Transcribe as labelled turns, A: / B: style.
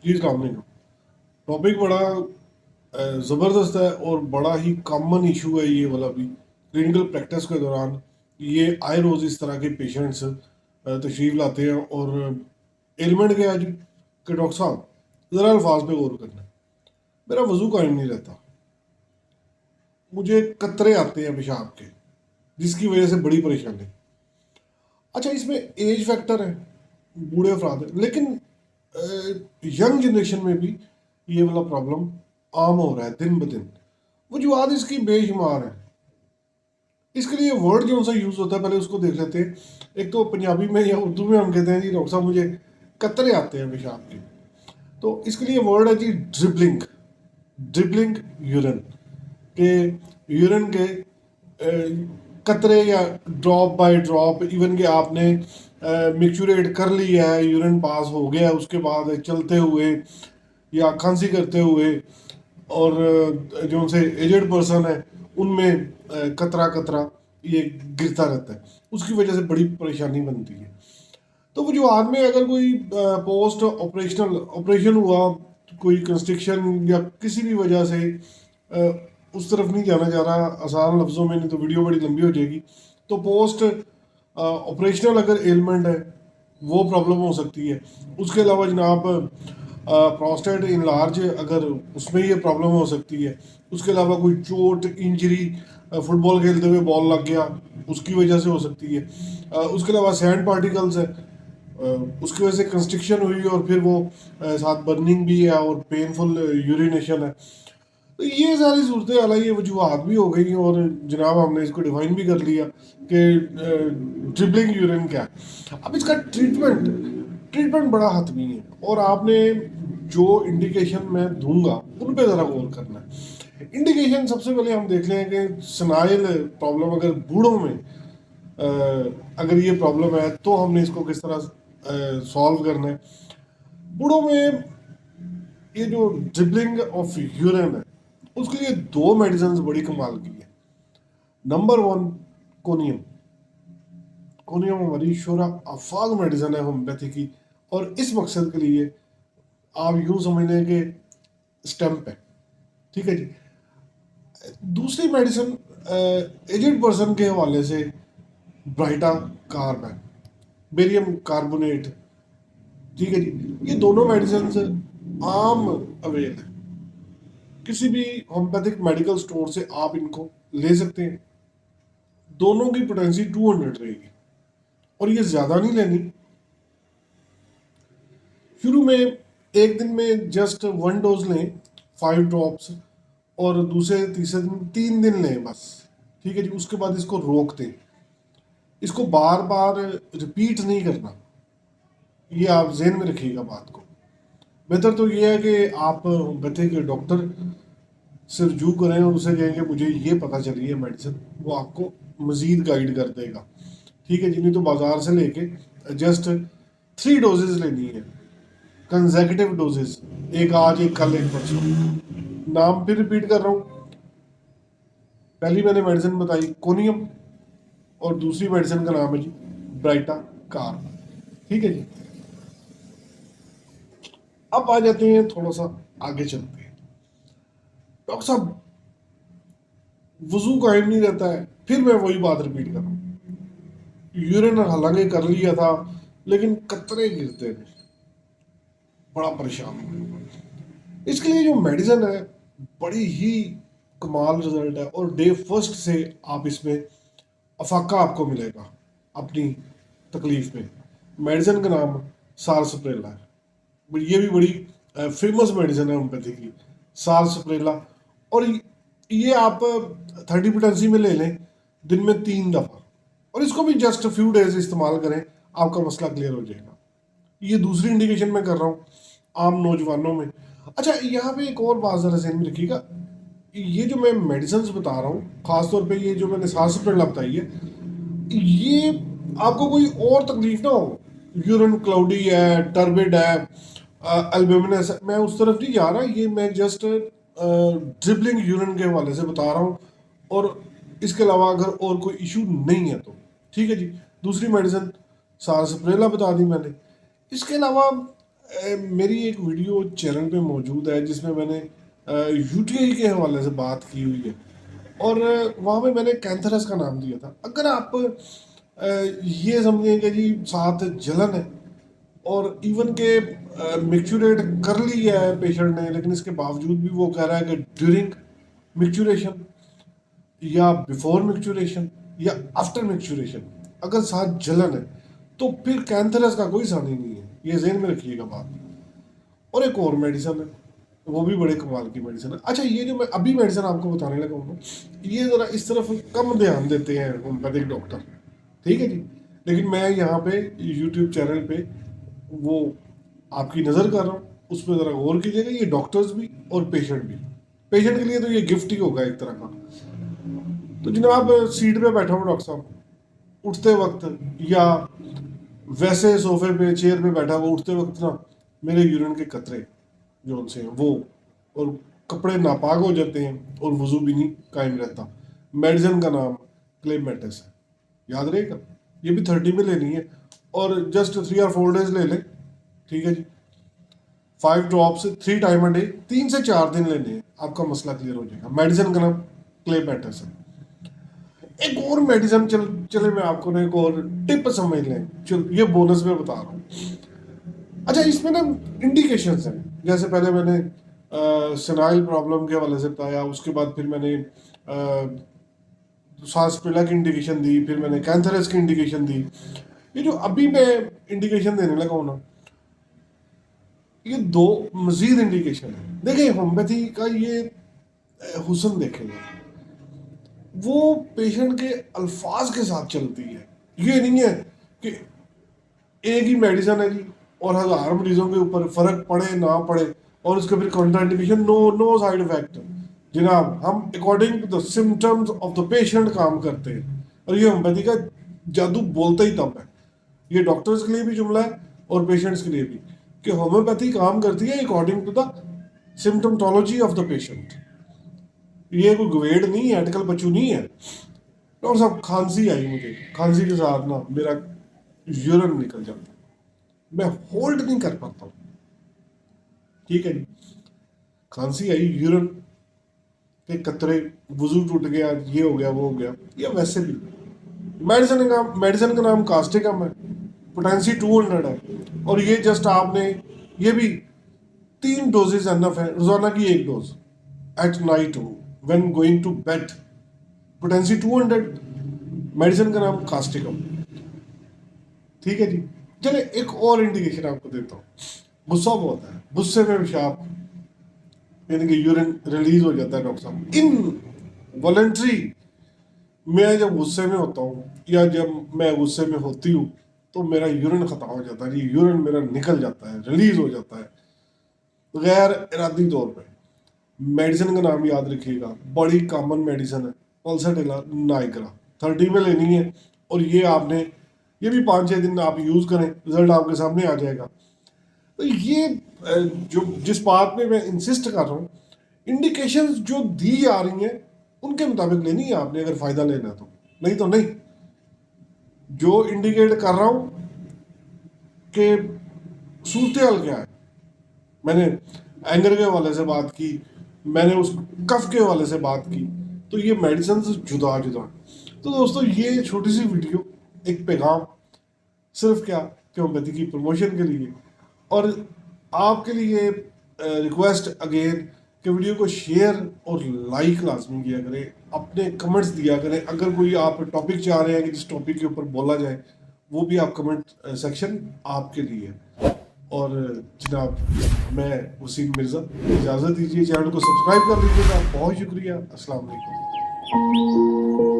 A: जी अस्सलाम वालेकुम। टॉपिक बड़ा ज़बरदस्त है और बड़ा ही कॉमन इशू है ये वाला भी। क्लिनिकल प्रैक्टिस के दौरान ये आए रोज़ इस तरह के पेशेंट्स तशरीफ़ लाते हैं और एलिमेंट क्या है जी कि डॉक्टर साहब ज़रा अल्फाज पे गौर करना। मेरा वज़ू कायम नहीं रहता, मुझे कतरे आते हैं पेशाब के, जिसकी वजह से बड़ी परेशानी। अच्छा, इसमें एज फैक्टर है, बूढ़े अफराद है, लेकिन यंग जनरेशन में भी ये वाला प्रॉब्लम आम हो रहा है दिन ब दिन। वजूहत इसकी बेशुमार है। इसके लिए वर्ड जो सा यूज़ होता है पहले उसको देख लेते हैं। एक तो पंजाबी में या उर्दू में हम कहते हैं जी डॉक्टर साहब मुझे कतरे आते हैं पेशाब के। तो इसके लिए वर्ड है जी ड्रिबलिंग। ड्रिबलिंग यूरिन के, यूरिन के कतरे या ड्रॉप बाय ड्रॉप, इवन कि आपने मिक्चुरेट कर लिया है, यूरिन पास हो गया है, उसके बाद चलते हुए या खांसी करते हुए और जो उनसे एजेड पर्सन है उनमें कतरा कतरा ये गिरता रहता है, उसकी वजह से बड़ी परेशानी बनती है। तो वो जो आदमी अगर कोई पोस्ट ऑपरेशनल ऑपरेशन हुआ, कोई कंस्ट्रक्शन या किसी भी वजह से उस तरफ नहीं जाना जा रहा आसान लफ्ज़ों में, नहीं तो वीडियो बड़ी लंबी हो जाएगी। तो पोस्ट ऑपरेशनल अगर एलिमेंट है वो प्रॉब्लम हो सकती है। उसके अलावा जनाब प्रोस्टेट इनलार्ज अगर उसमें ये प्रॉब्लम हो सकती है। उसके अलावा कोई चोट इंजरी, फुटबॉल खेलते हुए बॉल लग गया, उसकी वजह से हो सकती है। उसके अलावा सैंड पार्टिकल्स है, उसकी वजह से कंस्ट्रक्शन हुई और फिर वो साथ बर्निंग भी है और पेनफुल यूरिनेशन है। तो ये सारी सूरत हाल, ये वजूहत भी हो गई और जनाब हमने इसको डिफाइन भी कर लिया कि ड्रिबलिंग यूरिन क्या है। अब इसका ट्रीटमेंट ट्रीटमेंट बड़ा हतमी है और आपने जो इंडिकेशन मैं दूंगा उन पे ज़रा गौर करना है। इंडिकेशन सबसे पहले हम देख लें कि स्नाइल प्रॉब्लम अगर बूढ़ों में अगर ये प्रॉब्लम है तो हमने इसको किस तरह सॉल्व करना है। बूढ़ों में ये जो ड्रिबलिंग ऑफ यूरिन है उसके लिए दो मेडिसिन बड़ी कमाल की है। Number one, conium. कोनियम हमारी शोरा अफाग मेडिसिन है होम्योपैथी की, और इस मकसद के लिए आप यूं समझ लें कि स्टैम्प है। ठीक है जी। दूसरी मेडिसिन एजेड पर्सन के हवाले से ब्राइटा कार्ब है, बेरियम कार्बोनेट। ठीक है जी। ये दोनों मेडिसिन आम अवेल है, किसी भी होम्योपैथिक मेडिकल स्टोर से आप इनको ले सकते हैं। दोनों की पोटेंसी 200 रहेगी और ये ज़्यादा नहीं लेनी। शुरू में एक दिन में जस्ट 1 डोज लें, 5 ड्रॉप्स, और दूसरे तीसरे दिन 3 दिन लें बस। ठीक है जी। उसके बाद इसको रोक दें, इसको बार बार रिपीट नहीं करना, ये आप जहन में रखिएगा बात को। बेहतर तो ये है कि आप होम्योपैथिक डॉक्टर से रुजू करें और उसे कहें कि मुझे ये पता चली है मेडिसिन, वो आपको मज़ीद गाइड कर देगा। ठीक है जी। नहीं तो बाजार से लेके जस्ट 3 डोजेज लेनी है, कंजेक्यूटिव डोजेज, एक आज एक कल एक परसों। नाम फिर रिपीट कर रहा हूँ। पहली मैंने मेडिसिन बताई कोनियम और दूसरी मेडिसिन का नाम है जी ब्राइटा कार। ठीक है जी। अब आ जाते हैं, थोड़ा सा आगे चलते हैं। डॉक्टर साहब वजू कायम नहीं रहता है, फिर मैं वही बात रिपीट कर रहा हूँ। यूरिन हालांकि कर लिया था लेकिन कतरे गिरते हैं, बड़ा परेशान हूँ। इसके लिए जो मेडिसिन है बड़ी ही कमाल रिजल्ट है और डे फर्स्ट से आप इसमें अफाका आपको मिलेगा अपनी तकलीफ में। मेडिसिन का नाम सारसप्रेला है। ये भी बड़ी फेमस मेडिसिन है होम्योपैथी की, सारसप्रेला। और ये आप 30 पोटेंसी में ले लें दिन में 3 दफ़ा, और इसको भी जस्ट फ्यू डेज इस्तेमाल करें, आपका मसला क्लियर हो जाएगा। ये दूसरी इंडिकेशन मैं कर रहा हूँ आम नौजवानों में। अच्छा, यहाँ पे एक और बात ज़रा ध्यान में रखिएगा। ये जो मैं मेडिसिन बता रहा हूँ, खासतौर पे ये जो मैंने सांस प्रेरणा बताई है, ये आपको कोई और तकलीफ ना हो, यूरिन क्लाउडी है, टर्बिड है, एल्ब्यूमिनस है, मैं उस तरफ नहीं जा रहा। ये मैं जस्ट ड्रिबलिंग यूरिन के हवाले से बता रहा हूँ, और इसके अलावा अगर और कोई इशू नहीं है तो ठीक है जी। दूसरी मेडिसिन सारसप्रेला बता दी मैंने। इसके अलावा मेरी एक वीडियो चैनल पे मौजूद है जिसमें मैंने यूटीआई के हवाले से बात की हुई है, और वहाँ पे मैंने कैंथरस का नाम दिया था। अगर आप ये समझें कि जी साथ जलन है और इवन के मिक्चुरेट कर ली है पेशेंट ने, लेकिन इसके बावजूद भी वो कह रहा है कि ड्यूरिंग मिक्चुरेशन या बिफोर मिक्चुरेशन या आफ्टर मिक्चुरेशन अगर साथ जलन है तो फिर कैंथरस का कोई सानी नहीं है। ये ज़हन में रखिएगा बात। और एक और मेडिसिन है, वो भी बड़े कमाल की मेडिसिन है। अच्छा, ये जो मैं अभी मेडिसिन आपको बताने लगा हूँ, ये ज़रा इस तरफ कम ध्यान देते हैं होम्योपैथिक डॉक्टर, ठीक है जी। लेकिन मैं यहाँ पे यूट्यूब चैनल पे वो आपकी नज़र कर रहा हूँ, उस पर ज़रा गौर कीजिएगा। ये डॉक्टर्स भी और पेशेंट भी, पेशेंट के लिए तो ये गिफ्ट ही होगा एक तरह का। तो जनाब सीट पे बैठा हूँ डॉक्टर साहब, उठते वक्त या वैसे सोफे पे चेयर पे बैठा हुआ उठते वक्त ना मेरे यूरिन के कतरे जो उनसे हैं वो, और कपड़े नापाक हो जाते हैं और वजू भी नहीं कायम रहता। मेडिसिन का नाम क्लेमेटिस है, याद रहेगा। ये भी 30 में लेनी है और जस्ट 3 और 4 डेज ले लें, ठीक है जी। 5 ड्रॉप्स 3 टाइम अ डे, 3 से 4 दिन लेने हैं, आपका मसला क्लियर हो जाएगा। मेडिसिन का नाम क्लेमेटिस है। एक और मेडिसिन चले मैं आपको ना एक और टिप समझ लें, चल ये बोनस में बता रहा हूँ। अच्छा, इसमें ना इंडिकेशंस हैं, जैसे पहले मैंने सेनाइल प्रॉब्लम के हवाले से बताया, उसके बाद फिर मैंने सांस पिला की इंडिकेशन दी, फिर मैंने कैंथरस की इंडिकेशन दी। ये जो अभी मैं इंडिकेशन देने लगा हूँ ना, ये 2 मजीद इंडिकेशन है। देखिए होम्योपैथी का ये हुस्न देखेंगे, वो पेशेंट के अल्फाज के साथ चलती है। ये नहीं है कि एक ही मेडिसिन है जी और 1000 मरीजों के ऊपर फर्क पड़े ना पड़े और उसके फिर कॉन्ट्राइंडिकेशन, नो साइड इफेक्ट। जनाब हम according to the symptoms of the patient काम करते हैं, और ये होम्योपैथी का जादू बोलता ही तब है। ये डॉक्टर्स के लिए भी जुमला है और पेशेंट्स के लिए भी, कि होम्योपैथी काम करती है according to the symptomatology of the patient. ये कोई ग्वेड नहीं है, अटकल बच्चू नहीं है। डॉक्टर साहब खांसी आई मुझे, खांसी के साथ ना मेरा यूरिन निकल जाता, मैं होल्ड नहीं कर पाता हूँ, ठीक है जी। खांसी आई, यूरिन के कतरे, वजू टूट गया, ये हो गया वो हो गया, या वैसे भी मेडिसिन का नाम कास्टिकम है, पोटेंसी 200 है, और ये जस्ट आपने ये भी 3 डोजेज एनफ है, रोजाना की 1 dose at night when going to bed, potency 200, medicine का नाम कास्टिकम, ठीक है जी। चले एक और इंडिकेशन आपको देता हूँ। गुस्सा बहुत है, गुस्से में पेशाब यानी कि यूरिन रिलीज हो जाता है डॉक्टर साहब। इन वॉलेंट्री, मैं जब गुस्से में होता हूँ या जब मैं गुस्से में होती हूँ तो मेरा यूरिन खत्म हो जाता है जी, यूरिन मेरा निकल जाता है, रिलीज हो जाता है गैर इरादी तौर पे। मेडिसिन का नाम याद रखिएगा, बड़ी कॉमन मेडिसिन है, पल्साटिला नाइग्रा, 30 में लेनी है। और ये आपने ये भी 5-6 दिन आप यूज़ करें, रिजल्ट आपके सामने आ जाएगा। तो ये जो जिस बात पे मैं इंसिस्ट कर रहा हूँ, इंडिकेशंस जो दी जा रही हैं उनके मुताबिक लेनी है आपने अगर फ़ायदा लेना है तो, नहीं तो नहीं। जो इंडिकेट कर रहा हूँ कि सूरत हाल क्या है, मैंने एंगर के हवाले से बात की, मैंने उस कफ के हवाले से बात की, तो ये मेडिसिन जुदा जुदा। तो दोस्तों ये छोटी सी वीडियो एक पैगाम सिर्फ क्या कि होम्योपैथी की प्रमोशन के लिए, और आपके लिए रिक्वेस्ट अगेन कि वीडियो को शेयर और लाइक लाजमी किया करें, अपने कमेंट्स दिया करें। अगर कोई आप टॉपिक चाह रहे हैं कि जिस टॉपिक के ऊपर बोला जाए, वो भी आप कमेंट सेक्शन आपके लिए है। और जनाब मैं वसीम मिर्ज़ा, इजाज़त दीजिए, चैनल को सब्सक्राइब कर लीजिएगा। बहुत शुक्रिया, अस्सलाम वालेकुम।